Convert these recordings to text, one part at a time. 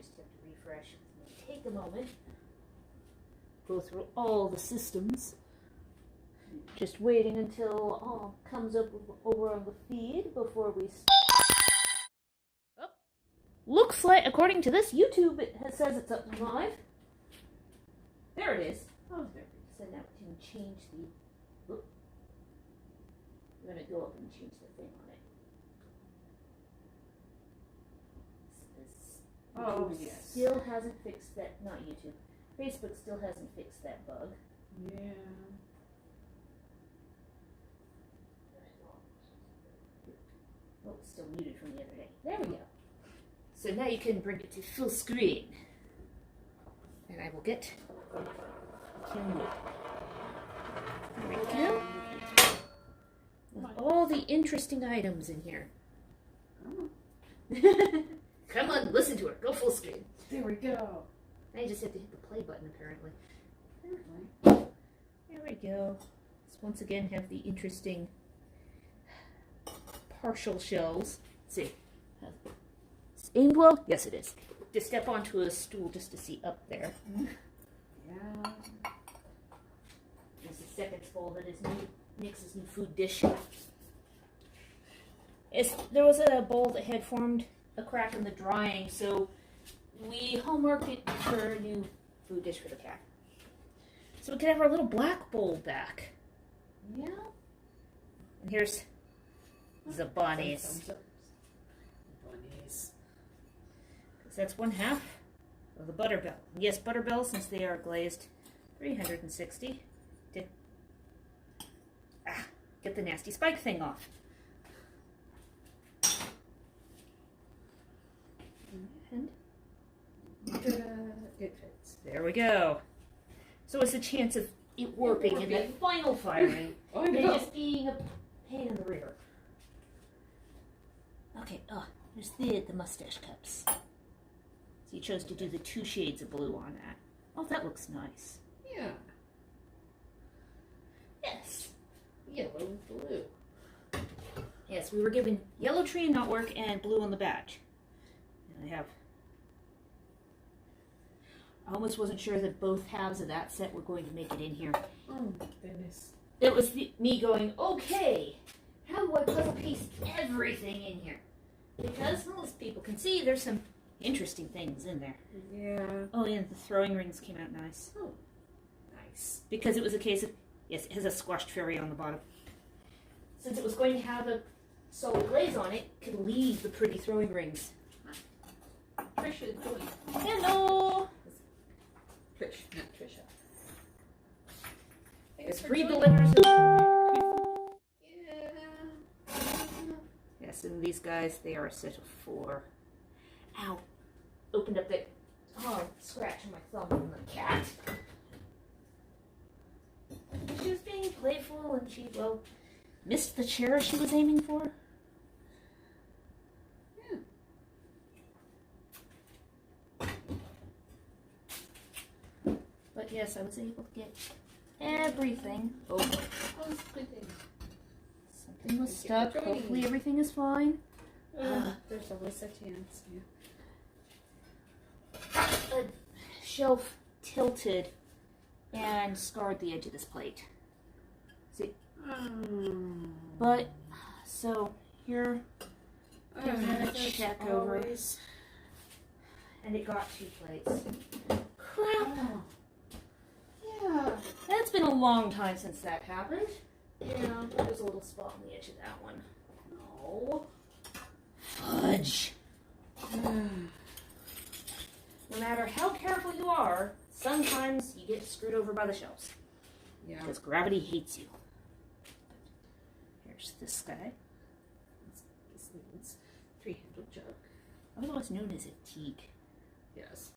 just have to refresh. Take a moment. Go through all the systems. Just waiting until all comes up over on the feed before we start. Oh. Looks like, according to this, YouTube says it's up and live. There it is. Oh, there. So now we can change the. Oop. I'm going to go up and change the thing on it. Oh, yes. Still hasn't fixed that. Not YouTube. Facebook still hasn't fixed that bug. Yeah. Oh, it's still muted from the other day. There we go. So now you can bring it to full screen. And I will get Kiln. There we go. With all the interesting items in here. Oh. Come on, listen to her. Go full screen. There we go. Now you just have to hit the play button, apparently. Apparently. There we go. Let's once again have the interesting partial shells. Let's see. It's aimed well? Yes, it is. Just step onto a stool just to see up there. Yeah. There's the second bowl that is Nix's new food dish. There was a bowl that had formed a crack in the drying, so we hallmarked it for a new food dish for the cat. So we could have our little black bowl back. Yeah. And here's the bunnies. Bunnies. That's one half of the butterbell. Yes, butterbell, since they are glazed, 360. Get the nasty spike thing off. And it fits. There we go. So it's a chance of it warping in that final firing and just being a pain in the rear. Okay, there's the mustache cups. So you chose to do the 2 shades of blue on that. Oh, that looks nice. Yeah. Yes. Yellow and blue. Yes, we were given yellow tree and knotwork and blue on the badge. And I almost wasn't sure that both halves of that set were going to make it in here. Oh, goodness. It was me going, okay, how do I puzzle piece everything in here? Because, well, as people can see, there's some interesting things in there. Yeah. Oh, and the throwing rings came out nice. Oh, nice. Because it was a case of, yes, it has a squashed fairy on the bottom. Since it was going to have a solid glaze on it, it could leave the pretty throwing rings. Trisha is doing. Hello! Trish, not Trisha. Let's read the letters. Yeah. Yes, and these guys, they are a set of 4. Ow. Opened up that scratch on my thumb from the cat. She was being playful and she, well, missed the chair she was aiming for. Yeah. But yes, I was able to get everything over. Oh, that's a good thing. Something was stuck. Hopefully everything is fine. There's always a chance. Yeah. A shelf tilted and scarred the edge of this plate. See? But, so, here, I'm going to check over. And it got 2 plates. Crap! Oh. Yeah. That's been a long time since that happened. Yeah, there's a little spot on the edge of that one. No. Fudge. No matter how careful you are, sometimes you get screwed over by the shelves. Yeah. Because gravity hates you. Here's this guy. This means 3-handled jug. Otherwise known as a teak. Yes.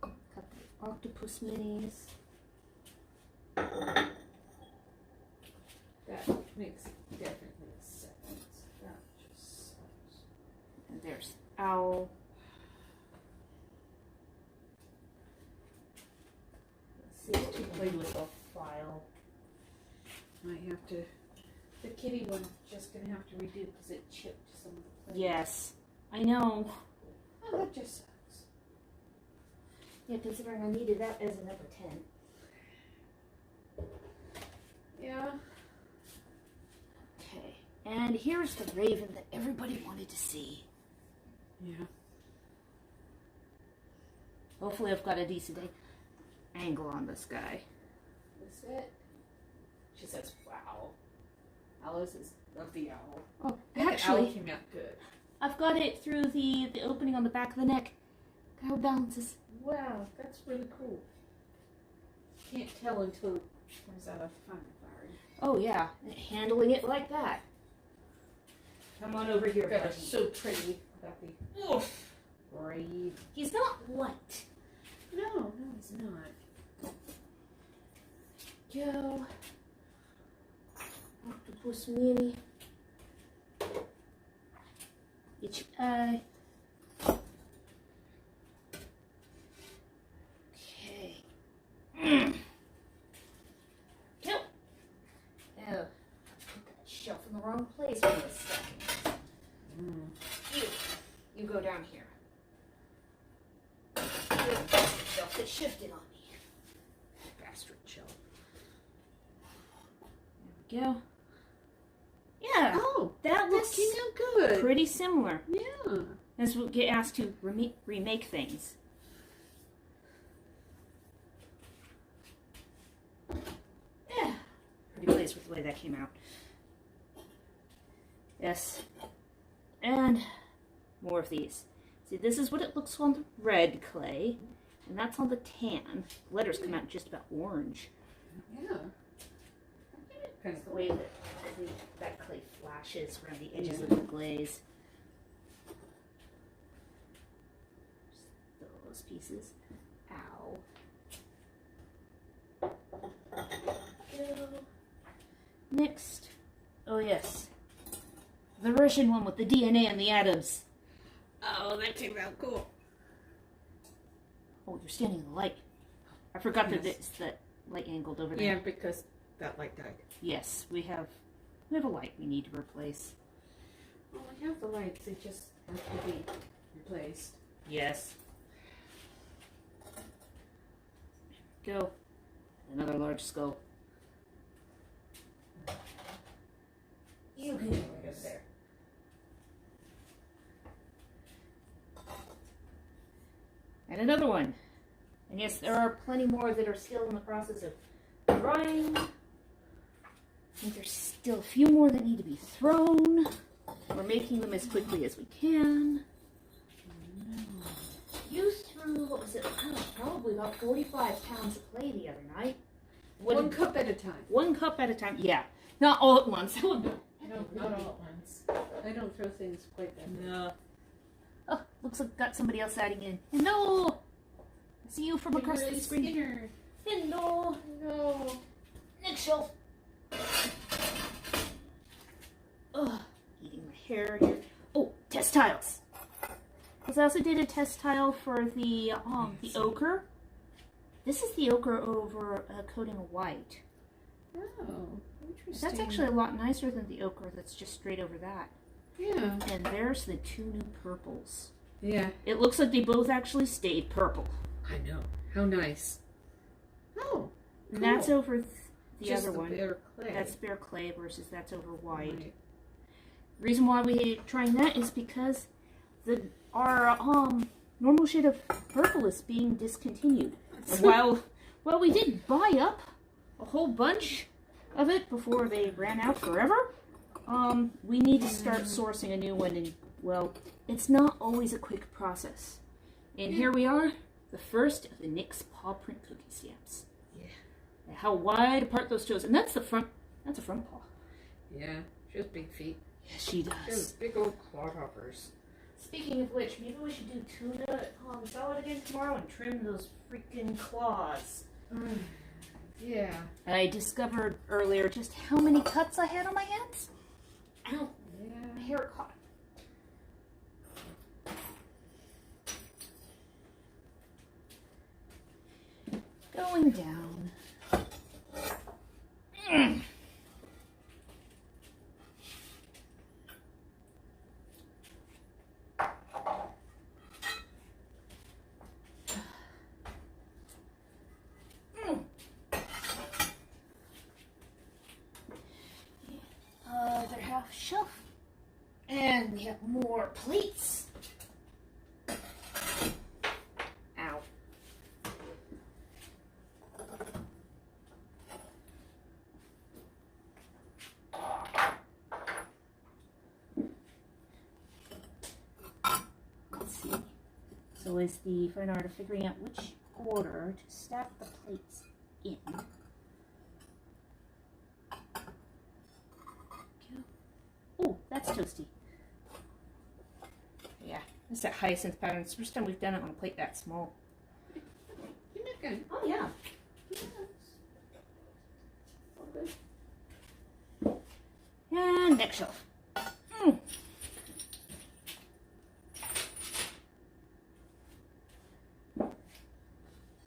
Couple of octopus minis. That makes definitely sense. That just sucks. And there's owl. Let's see if we play with a file. Might have to The kitty one's just gonna have to redo because it chipped some of the plate. Yes, I know. Oh, that just sucks. Yeah, considering I needed that as a number 10. Yeah. Okay, and here's the raven that everybody wanted to see. Yeah. Hopefully I've got a decent angle on this guy. That's it. She says, wow. Alice is of the owl. Oh, The owl actually, came out good. I've got it through the opening on the back of the neck. Look how it balances. Wow, that's really cool. Can't tell until it comes out of fire. Oh yeah, handling it like that. Come on over here, That buddy. is so pretty about the Oof. brave. He's not white. No, it's not. Go. Octopus mini. Get your eye. Okay. Go. Oh, put that shelf in the wrong place for a second. You go down here. Shelf that shifted on me. Bastard shelf. There we go. Yeah. Oh, That looks came out good. pretty similar. Yeah. As we get asked to remake things. Yeah. Pretty pleased with the way that came out. Yes. And more of these. See, this is what it looks on the red clay. And that's on the tan. The letters come out just about orange. Yeah. Kind It's of the way that clay flashes around the edges of the glaze. Just those pieces. Ow. Go. Next. Oh yes. The Russian one with the DNA and the atoms. Oh, that came out cool. Oh, you're standing in the light. I forgot that Yes. it's that light angled over there. Yeah, because that light died. Yes, we have a light we need to replace. Oh, I have the lights. They just have to be replaced. Yes. Go. Another large skull. You can go right over there. And another one. And yes, there are plenty more that are still in the process of drying. I think there's still a few more that need to be thrown. We're making them as quickly as we can. You threw, what was it, I don't know, probably about 45 pounds of clay the other night. One cup at a time. 1 cup at a time, yeah. Not all at once. No, not all at once. I don't throw things quite that way. No. Oh, looks like got somebody else adding in. Hello! I see you from across the screen. Skinner. Hello! No. Next shelf. Ugh, eating my hair here. Oh, test tiles. Because I also did a test tile for the ochre. This is the ochre over a coating of white. Oh, interesting. That's actually a lot nicer than the ochre that's just straight over that. Yeah. And there's the 2 new purples. Yeah. It looks like they both actually stayed purple. I know. How nice. Oh. And that's over the Just other the one. bare clay. That's bare clay versus that's over white. Right. Reason why we're trying that is because our normal shade of purple is being discontinued. And while we did buy up a whole bunch of it before they ran out forever, we need to start sourcing a new one. And well, it's not always a quick process. And here we are, the first of the NYX paw print cookie stamps. Yeah. And how wide apart those toes, and that's a front paw. Yeah. She has big feet. Yes, she She has does. big old claw hoppers. Speaking of which, maybe we should do tuna salad again tomorrow and trim those freaking claws. Yeah. I discovered earlier just how many cuts I had on my hands. Ow, Yeah. my hair caught. Going down. shelf. And we have more plates. Ow. Let's see. So is the fine art of figuring out which order to stack the plates in. Oh, that's toasty. Yeah, that's that hyacinth pattern. It's the first time we've done it on a plate that small. You're not good. Oh, yeah. Yes. All good. And next shelf.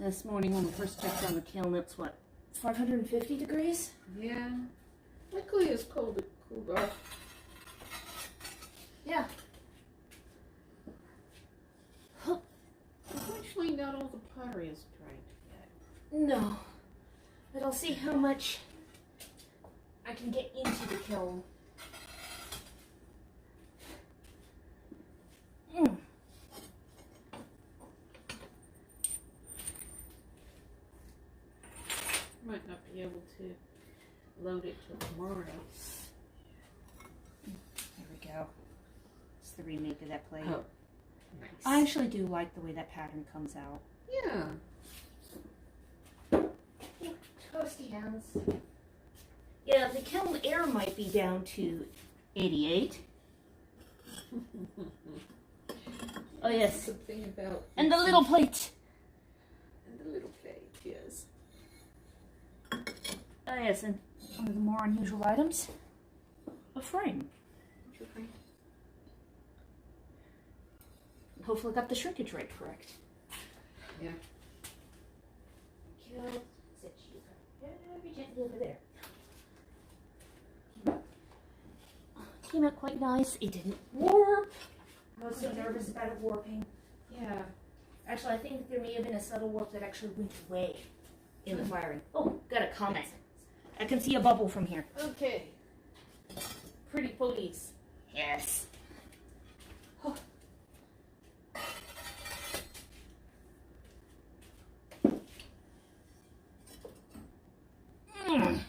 This morning when we first checked on the kiln, it's what, 550 degrees? Yeah. Luckily it's cooled off. Yeah. Unfortunately, not all the pottery is dried yet. No. But I'll see how much I can get into the kiln. Might not be able to load it till tomorrow. There we go. It's the remake of that plate. Oh, nice. I actually do like the way that pattern comes out. Yeah. Toasty hands. Yeah, the kiln air might be down to 88. Oh yes. Something about And the little plate. and the little plate, yes. Oh yes, and one of the more unusual items, a frame. What's your frame? Hopefully I got the shrinkage rate correct. Yeah. Sit you very gently over there. Came out quite nice. It didn't warp. I was so nervous about it warping. Yeah. Actually, I think there may have been a subtle warp that actually went away in the firing. Oh, got a comment. I can see a bubble from here. Okay. Pretty police. Yes. Oh. There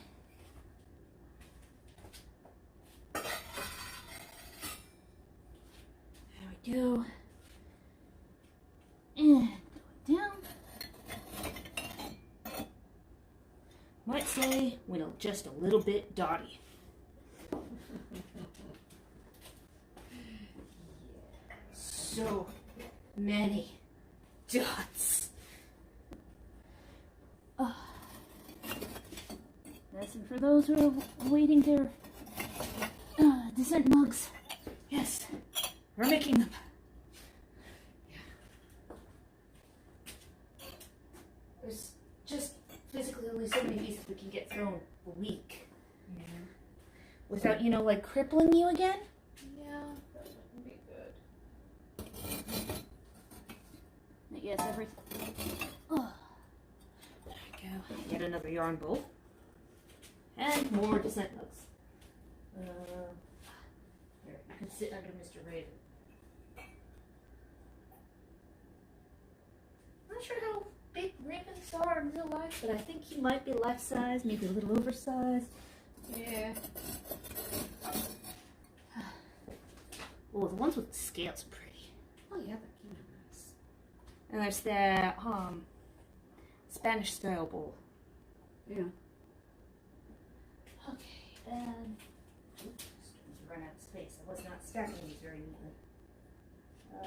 we go. And going down. Might say went just a little bit dotty. So many dots. And for those who are waiting their descent mugs, yes, we're making them. There's just physically only so many pieces we can get thrown a week. Yeah. Without, like, crippling you again? Yeah, that wouldn't be good. Yes, everything. Oh. There we go. Get another yarn bowl. And more descent mugs. Here, you can sit under Mr. Raven. Not sure how big ravens are in real life, but I think he might be life size, maybe a little oversized. Yeah. Oh, the ones with the scales are pretty. Oh yeah, they're kind of nice. And there's that Spanish style bowl. Yeah. Okay, and run out of space. I was not stacking these very neatly.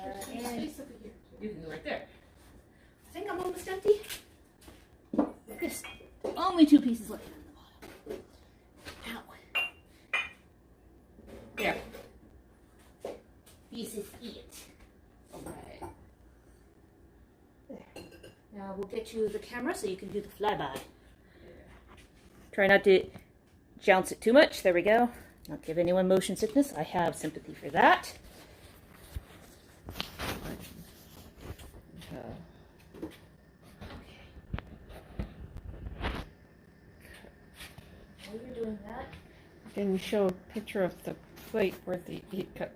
There's some And space over here too. you can go right there. I think I'm almost empty. There's only 2 pieces left on the bottom. Ow. There. This is it. Alright. There. Now we'll get you the camera so you can do the flyby. Try not to jounce it too much. There we go. Not give anyone motion sickness. I have sympathy for that. Okay. While you're doing that, Can you show a picture of the plate where the heat cut.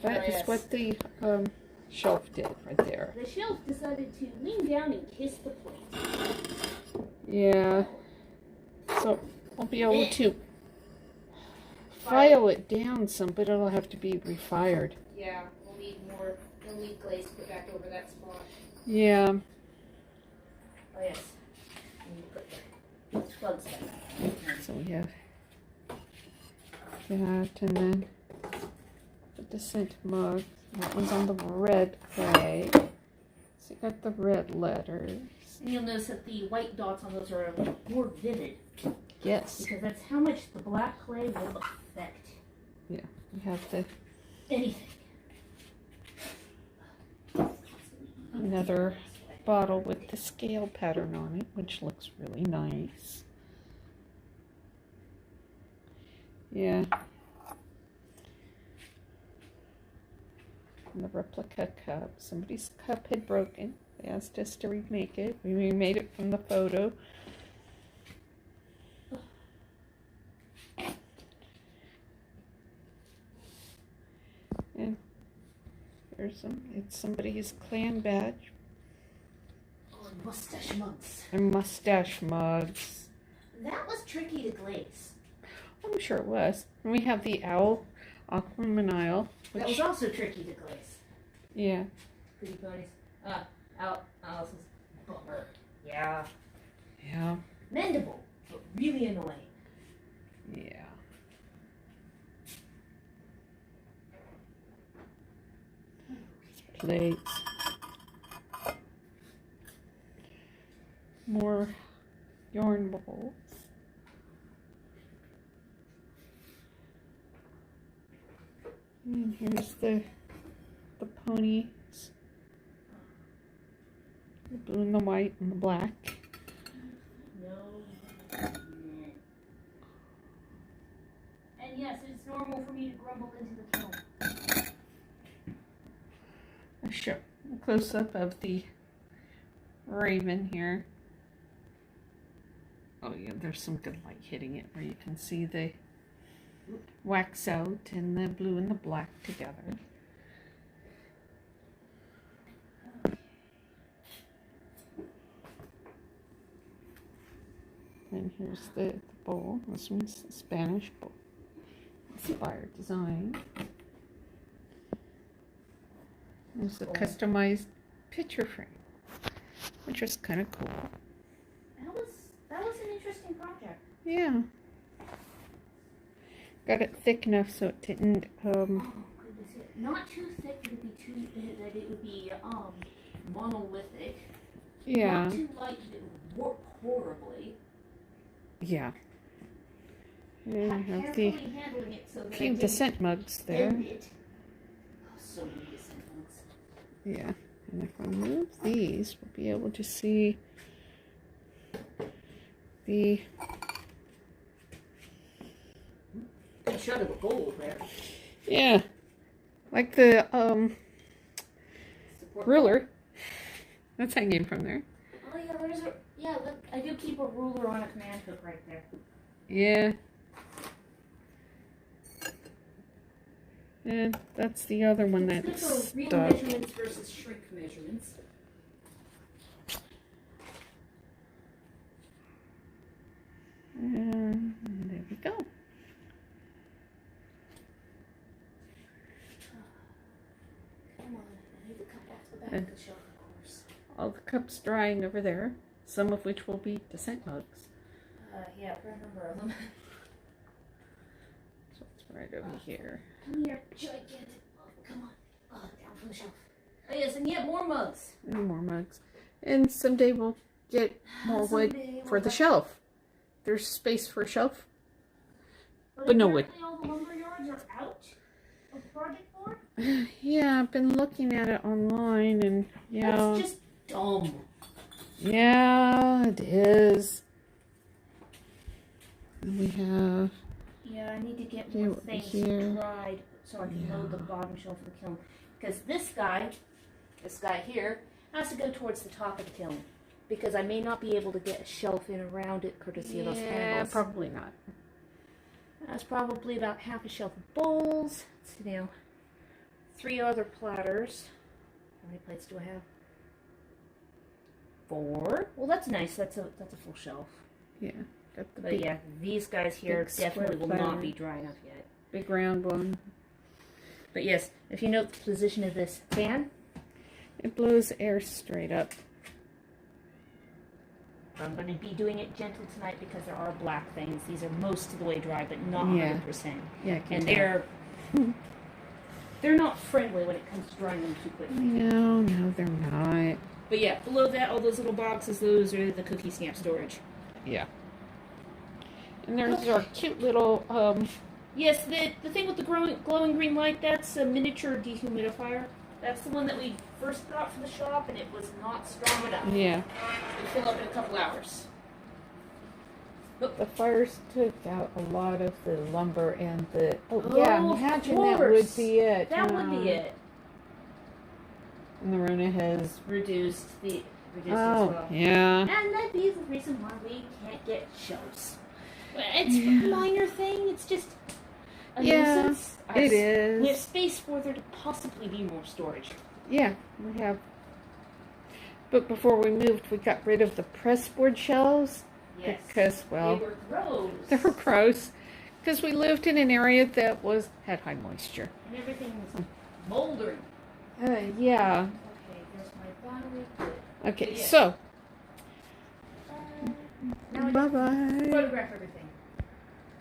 That is yes. what the shelf did right there. The shelf decided to lean down and kiss the plate. Yeah. So I'll be able to file it down some, but it'll have to be refired. Yeah, we'll need more. We'll need glaze put back over that spot. Yeah. Oh yes. And you put the plugs back. So we have that, and then the descent mug. That one's on the red clay. So you got the red letters. And you'll notice that the white dots on those are more vivid. Yes. Because that's how much the black clay will affect. Yeah. You have the Anything. another bottle with the scale pattern on it, which looks really nice. Yeah. And the replica cup. Somebody's cup had broken. They asked us to remake it. We remade it from the photo. And here's some. It's somebody's clan badge. Oh, and mustache mugs. And mustache mugs. That was tricky to glaze. I'm sure it was. And we have the owl, Aquaman Isle. That was also tricky to glaze. Yeah. Pretty ponies. Alice's bummer. Yeah. Yeah. Mendable, but really annoying. Yeah. Plates. More yarn bowls. And here's the ponies. The blue and the white and the black. No. And yes, it's normal for me to grumble into the kiln. A show a close up of the raven here. Oh yeah, there's some good light hitting it where you can see the wax out and the blue and the black together. And here's the bowl. This one's the Spanish bowl. Inspired design. There's a customized picture frame, which was kind of cool. That was an interesting project. Yeah. Got it thick enough so it didn't Not too thick that it would be monolithic. yeah. Not too light that it would warp horribly. Yeah. And I have the Carefully handling it so that few it descent mugs there. bend it. Oh, so many descent mugs. Yeah. And if I move these, we'll be able to see the Good shot of the gold there. yeah. Like the ruler. That's hanging from there. Oh yeah, look, I do keep a ruler on a command hook right there. Yeah. And that's the other one It's that's good for real stuck. measurements versus shrink measurements. And there we go. Come on, I need the cup off the back of the shelf, of course. All the cups drying over there, some of which will be descent mugs. Yeah, for a number of them. So it's right over here. Come here, gigantic. Oh, come on. Oh, down from the shelf. Oh yes, and yet more mugs. And more mugs. And someday we'll get more wood for the shelf. There's space for a shelf, but no wood. All the lumber yards are out of the project board. Yeah, I've been looking at it online, and yeah. That's just dumb. Yeah, it is. And we have Yeah, I need to get more things here. dried so I can load the bottom shelf of the kiln. Because this guy here, has to go towards the top of the kiln. Because I may not be able to get a shelf in around it courtesy of those handles. probably not. That's probably about half a shelf of bowls. Let's see now. 3 other platters. How many plates do I have? 4. Well, that's nice. That's a full shelf. Yeah. Got the But big, yeah, these guys here big definitely will square not platter. be dry enough yet. big round one. But yes, if you note the position of this fan, It blows air straight up. I'm going to be doing it gentle tonight because there are black things. These are most of the way dry, but not Yeah. 100%. Yeah, I can And tell. they're not friendly when it comes to drying them too quickly. No, they're not. But yeah, below that, all those little boxes, those are the cookie stamp storage. Yeah. And there's our cute little, Yes, the thing with the glowing green light, that's a miniature dehumidifier. That's the one that we first got from the shop, and it was not strong enough. yeah. It'll fill up in a couple hours. The fires took out a lot of the lumber and the, yeah, Oh, of imagine that course. would be it. That would be it. And the Rona has, Reduced as oh, well. yeah. And that'd be the reason why we can't get shelves. It's a minor thing. It's just a Yeah, nuisance. it We have is. space for there to possibly be more storage. Yeah, we have. But before we moved, we got rid of the pressboard shelves. Yes. Because, well, they were gross. they were gross. Because we lived in an area that had high moisture. And everything was moldering. Yeah. Okay, there's my battery. Good. Okay, Yeah. so, Now I bye-bye. photograph everything.